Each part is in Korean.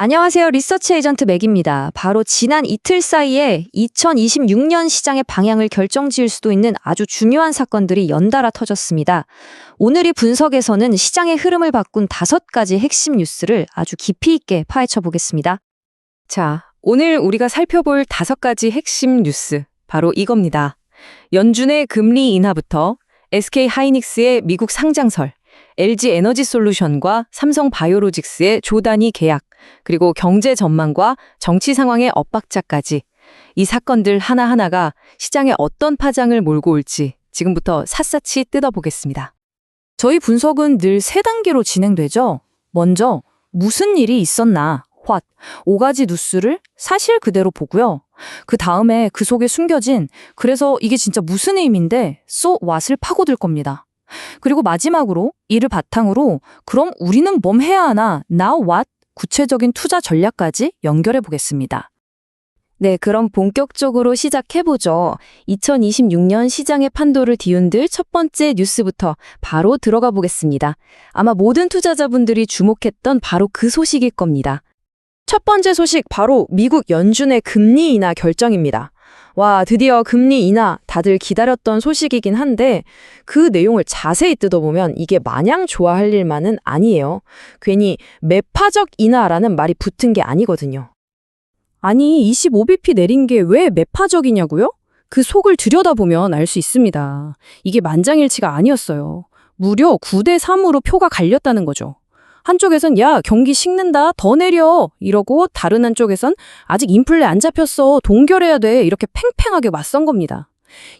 안녕하세요. 리서치 에이전트 맥입니다. 바로 지난 이틀 사이에 2026년 시장의 방향을 결정지을 수도 있는 아주 중요한 사건들이 연달아 터졌습니다. 오늘 이 분석에서는 시장의 흐름을 바꾼 5가지 핵심 뉴스를 아주 깊이 있게 파헤쳐 보겠습니다. 자, 오늘 우리가 살펴볼 5가지 핵심 뉴스, 바로 이겁니다. 연준의 금리 인하부터 SK 하이닉스의 미국 상장설, LG 에너지솔루션과 삼성 바이오로직스의 조단위 계약, 그리고 경제 전망과 정치 상황의 엇박자까지 이 사건들 하나하나가 시장에 어떤 파장을 몰고 올지 지금부터 샅샅이 뜯어보겠습니다. 저희 분석은 늘 3단계로 진행되죠. 먼저 무슨 일이 있었나, what, 5가지 뉴스를 사실 그대로 보고요. 그 다음에 그 속에 숨겨진 그래서 이게 진짜 무슨 의미인데 so what을 파고들 겁니다. 그리고 마지막으로 이를 바탕으로 그럼 우리는 뭘 해야 하나, now what, 구체적인 투자 전략까지 연결해 보겠습니다. 네, 그럼 본격적으로 시작해보죠. 2026년 시장의 판도를 뒤흔들 첫 번째 뉴스부터 바로 들어가 보겠습니다. 아마 모든 투자자분들이 주목했던 바로 그 소식일 겁니다. 첫 번째 소식 바로 미국 연준의 금리 인하 결정입니다. 와, 드디어 금리 인하 다들 기다렸던 소식이긴 한데 그 내용을 자세히 뜯어보면 이게 마냥 좋아할 일만은 아니에요. 괜히 매파적 인하라는 말이 붙은 게 아니거든요. 아니, 25bp 내린 게 왜 매파적이냐고요? 그 속을 들여다보면 알 수 있습니다. 이게 만장일치가 아니었어요. 무려 9대3으로 표가 갈렸다는 거죠. 한쪽에선 야, 경기 식는다, 더 내려 이러고 다른 한쪽에선 아직 인플레 안 잡혔어, 동결해야 돼 이렇게 팽팽하게 맞선 겁니다.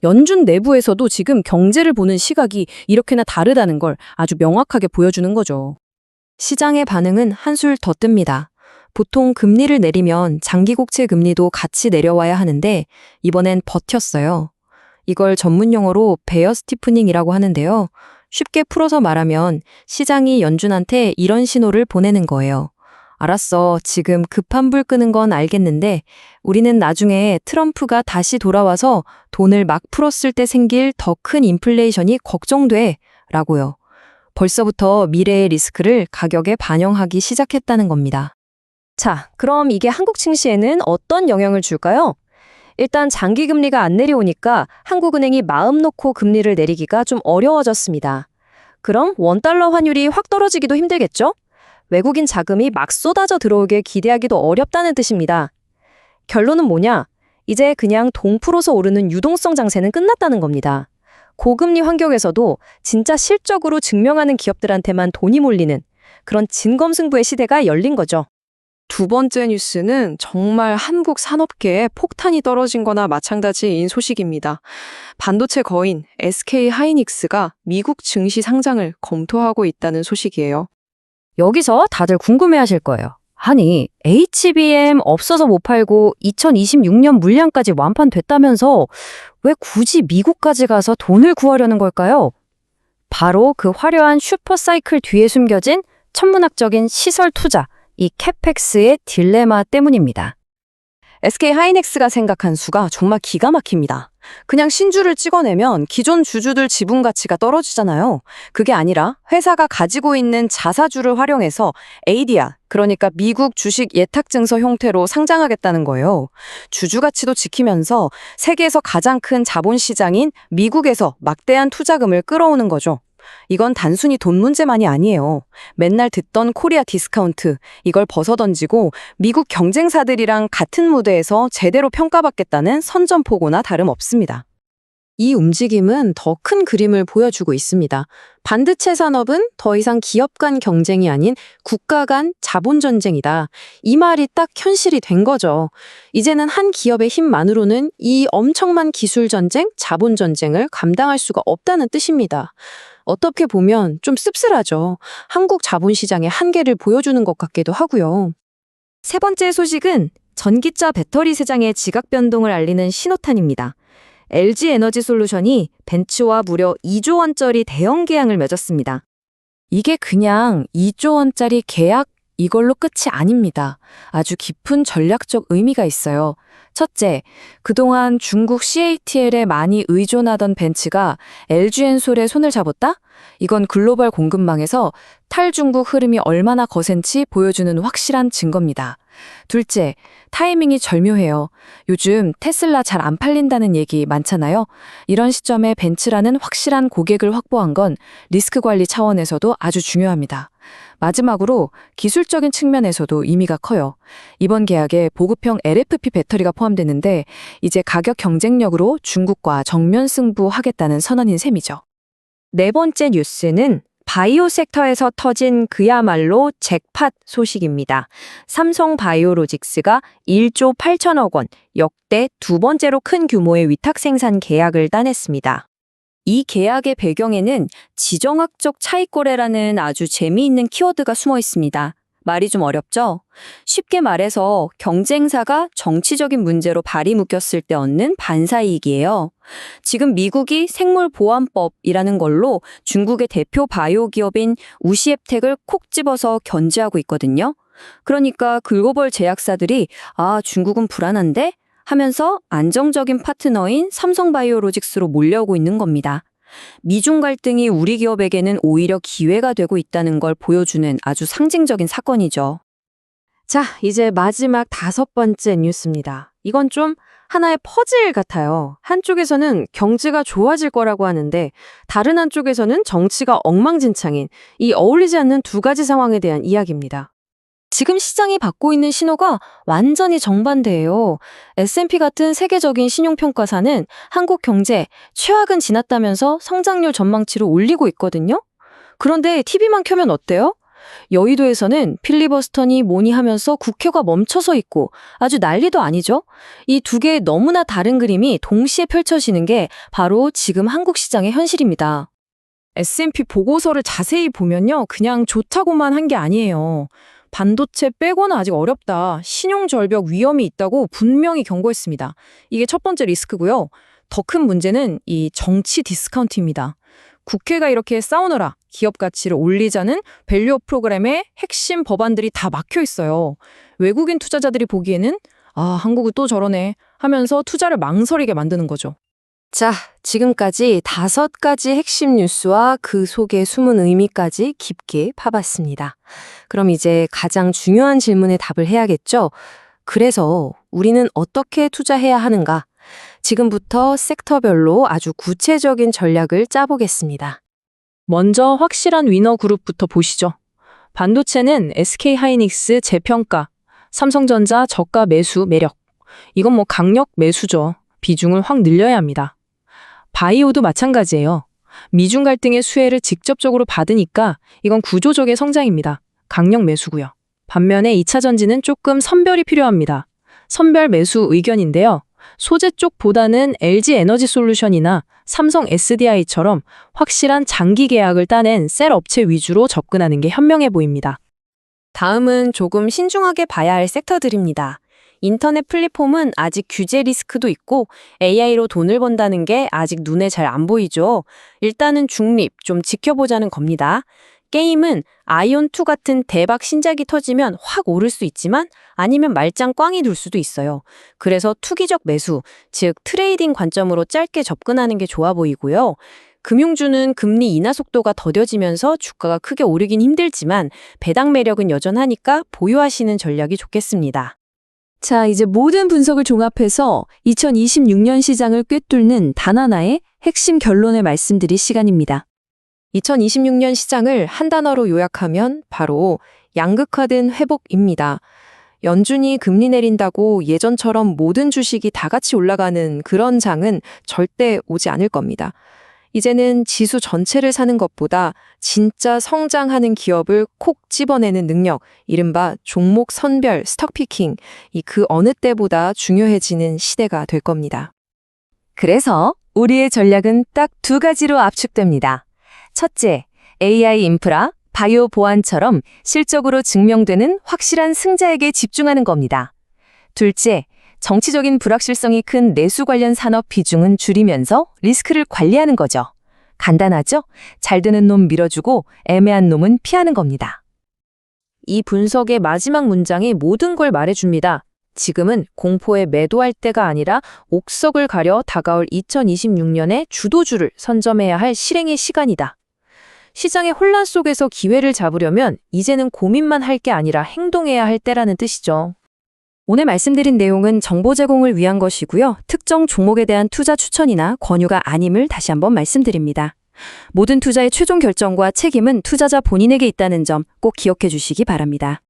연준 내부에서도 지금 경제를 보는 시각이 이렇게나 다르다는 걸 아주 명확하게 보여주는 거죠. 시장의 반응은 한술 더 뜹니다. 보통 금리를 내리면 장기국채 금리도 같이 내려와야 하는데 이번엔 버텼어요. 이걸 전문 용어로 베어 스티프닝이라고 하는데요. 쉽게 풀어서 말하면 시장이 연준한테 이런 신호를 보내는 거예요. 알았어, 지금 급한 불 끄는 건 알겠는데 우리는 나중에 트럼프가 다시 돌아와서 돈을 막 풀었을 때 생길 더 큰 인플레이션이 걱정돼 라고요. 벌써부터 미래의 리스크를 가격에 반영하기 시작했다는 겁니다. 자, 그럼 이게 한국 증시에는 어떤 영향을 줄까요? 일단 장기 금리가 안 내려오니까 한국은행이 마음 놓고 금리를 내리기가 좀 어려워졌습니다. 그럼 원달러 환율이 확 떨어지기도 힘들겠죠? 외국인 자금이 막 쏟아져 들어오길 기대하기도 어렵다는 뜻입니다. 결론은 뭐냐? 이제 그냥 동풀어서 오르는 유동성 장세는 끝났다는 겁니다. 고금리 환경에서도 진짜 실적으로 증명하는 기업들한테만 돈이 몰리는 그런 진검승부의 시대가 열린 거죠. 두 번째 뉴스는 정말 한국 산업계에 폭탄이 떨어진 거나 마찬가지인 소식입니다. 반도체 거인 SK 하이닉스가 미국 증시 상장을 검토하고 있다는 소식이에요. 여기서 다들 궁금해하실 거예요. 아니, HBM 없어서 못 팔고 2026년 물량까지 완판됐다면서 왜 굳이 미국까지 가서 돈을 구하려는 걸까요? 바로 그 화려한 슈퍼사이클 뒤에 숨겨진 천문학적인 시설 투자, 이 캐펙스의 딜레마 때문입니다. SK 하이닉스가 생각한 수가 정말 기가 막힙니다. 그냥 신주를 찍어내면 기존 주주들 지분 가치가 떨어지잖아요. 그게 아니라 회사가 가지고 있는 자사주를 활용해서 ADR, 그러니까 미국 주식 예탁증서 형태로 상장하겠다는 거예요. 주주 가치도 지키면서 세계에서 가장 큰 자본시장인 미국에서 막대한 투자금을 끌어오는 거죠. 이건 단순히 돈 문제만이 아니에요. 맨날 듣던 코리아 디스카운트, 이걸 벗어던지고 미국 경쟁사들이랑 같은 무대에서 제대로 평가받겠다는 선전포고나 다름없습니다. 이 움직임은 더 큰 그림을 보여주고 있습니다. 반도체 산업은 더 이상 기업 간 경쟁이 아닌 국가 간 자본 전쟁이다. 이 말이 딱 현실이 된 거죠. 이제는 한 기업의 힘만으로는 이 엄청난 기술 전쟁, 자본 전쟁을 감당할 수가 없다는 뜻입니다. 어떻게 보면 좀 씁쓸하죠. 한국 자본시장의 한계를 보여주는 것 같기도 하고요. 세 번째 소식은 전기차 배터리 시장의 지각 변동을 알리는 신호탄입니다. LG 에너지솔루션이 벤츠와 무려 2조 원짜리 대형 계약을 맺었습니다. 이게 그냥 2조 원짜리 계약 이걸로 끝이 아닙니다. 아주 깊은 전략적 의미가 있어요. 첫째, 그동안 중국 CATL에 많이 의존하던 벤츠가 LG엔솔에 손을 잡았다? 이건 글로벌 공급망에서 탈중국 흐름이 얼마나 거센지 보여주는 확실한 증거입니다. 둘째, 타이밍이 절묘해요. 요즘 테슬라 잘 안 팔린다는 얘기 많잖아요. 이런 시점에 벤츠라는 확실한 고객을 확보한 건 리스크 관리 차원에서도 아주 중요합니다. 마지막으로 기술적인 측면에서도 의미가 커요. 이번 계약에 보급형 LFP 배터리가 포함되는데 이제 가격 경쟁력으로 중국과 정면 승부하겠다는 선언인 셈이죠. 네 번째 뉴스는 바이오 섹터에서 터진 그야말로 잭팟 소식입니다. 삼성 바이오로직스가 1조 8천억 원, 역대 두 번째로 큰 규모의 위탁 생산 계약을 따냈습니다. 이 계약의 배경에는 지정학적 차익거래라는 아주 재미있는 키워드가 숨어 있습니다. 말이 좀 어렵죠? 쉽게 말해서 경쟁사가 정치적인 문제로 발이 묶였을 때 얻는 반사이익이에요. 지금 미국이 생물보안법이라는 걸로 중국의 대표 바이오 기업인 우시앱텍을 콕 집어서 견제하고 있거든요. 그러니까 글로벌 제약사들이 중국은 불안한데? 하면서 안정적인 파트너인 삼성바이오로직스로 몰려오고 있는 겁니다. 미중 갈등이 우리 기업에게는 오히려 기회가 되고 있다는 걸 보여주는 아주 상징적인 사건이죠. 자, 이제 마지막 5번째 뉴스입니다. 이건 좀 하나의 퍼즐 같아요. 한쪽에서는 경제가 좋아질 거라고 하는데 다른 한쪽에서는 정치가 엉망진창인 이 어울리지 않는 두 가지 상황에 대한 이야기입니다. 지금 시장이 받고 있는 신호가 완전히 정반대예요. S&P 같은 세계적인 신용평가사는 한국 경제 최악은 지났다면서 성장률 전망치를 올리고 있거든요. 그런데 TV만 켜면 어때요? 여의도에서는 필리버스터니 뭐니 하면서 국회가 멈춰서 있고 아주 난리도 아니죠? 이 두 개의 너무나 다른 그림이 동시에 펼쳐지는 게 바로 지금 한국 시장의 현실입니다. S&P 보고서를 자세히 보면요. 그냥 좋다고만 한 게 아니에요. 반도체 빼고는 아직 어렵다. 신용절벽 위험이 있다고 분명히 경고했습니다. 이게 첫 번째 리스크고요. 더 큰 문제는 이 정치 디스카운트입니다. 국회가 이렇게 싸우느라 기업 가치를 올리자는 밸류업 프로그램의 핵심 법안들이 다 막혀 있어요. 외국인 투자자들이 보기에는 한국은 또 저러네 하면서 투자를 망설이게 만드는 거죠. 자, 지금까지 5가지 핵심 뉴스와 그 속의 숨은 의미까지 깊게 파봤습니다. 그럼 이제 가장 중요한 질문에 답을 해야겠죠? 그래서 우리는 어떻게 투자해야 하는가? 지금부터 섹터별로 아주 구체적인 전략을 짜보겠습니다. 먼저 확실한 위너 그룹부터 보시죠. 반도체는 SK하이닉스 재평가, 삼성전자 저가 매수 매력. 이건 강력 매수죠. 비중을 확 늘려야 합니다. 바이오도 마찬가지예요. 미중 갈등의 수혜를 직접적으로 받으니까 이건 구조적의 성장입니다. 강력 매수고요. 반면에 2차 전지는 조금 선별이 필요합니다. 선별 매수 의견인데요. 소재 쪽보다는 LG 에너지 솔루션이나 삼성 SDI처럼 확실한 장기 계약을 따낸 셀 업체 위주로 접근하는 게 현명해 보입니다. 다음은 조금 신중하게 봐야 할 섹터들입니다. 인터넷 플랫폼은 아직 규제 리스크도 있고 AI로 돈을 번다는 게 아직 눈에 잘 안 보이죠. 일단은 중립, 좀 지켜보자는 겁니다. 게임은 아이온2 같은 대박 신작이 터지면 확 오를 수 있지만 아니면 말짱 꽝이 돌 수도 있어요. 그래서 투기적 매수, 즉 트레이딩 관점으로 짧게 접근하는 게 좋아 보이고요. 금융주는 금리 인하 속도가 더뎌지면서 주가가 크게 오르긴 힘들지만 배당 매력은 여전하니까 보유하시는 전략이 좋겠습니다. 자, 이제 모든 분석을 종합해서 2026년 시장을 꿰뚫는 단 하나의 핵심 결론을 말씀드릴 시간입니다. 2026년 시장을 한 단어로 요약하면 바로 양극화된 회복입니다. 연준이 금리 내린다고 예전처럼 모든 주식이 다 같이 올라가는 그런 장은 절대 오지 않을 겁니다. 이제는 지수 전체를 사는 것보다 진짜 성장하는 기업을 콕 집어내는 능력, 이른바 종목 선별, 스톡피킹, 그 어느 때보다 중요해지는 시대가 될 겁니다. 그래서 우리의 전략은 딱 2가지로 압축됩니다. 첫째, AI 인프라, 바이오 보안처럼 실적으로 증명되는 확실한 승자에게 집중하는 겁니다. 둘째, 정치적인 불확실성이 큰 내수 관련 산업 비중은 줄이면서 리스크를 관리하는 거죠. 간단하죠? 잘 되는 놈 밀어주고 애매한 놈은 피하는 겁니다. 이 분석의 마지막 문장이 모든 걸 말해줍니다. 지금은 공포에 매도할 때가 아니라 옥석을 가려 다가올 2026년의 주도주를 선점해야 할 실행의 시간이다. 시장의 혼란 속에서 기회를 잡으려면 이제는 고민만 할 게 아니라 행동해야 할 때라는 뜻이죠. 오늘 말씀드린 내용은 정보 제공을 위한 것이고요. 특정 종목에 대한 투자 추천이나 권유가 아님을 다시 한번 말씀드립니다. 모든 투자의 최종 결정과 책임은 투자자 본인에게 있다는 점 꼭 기억해 주시기 바랍니다.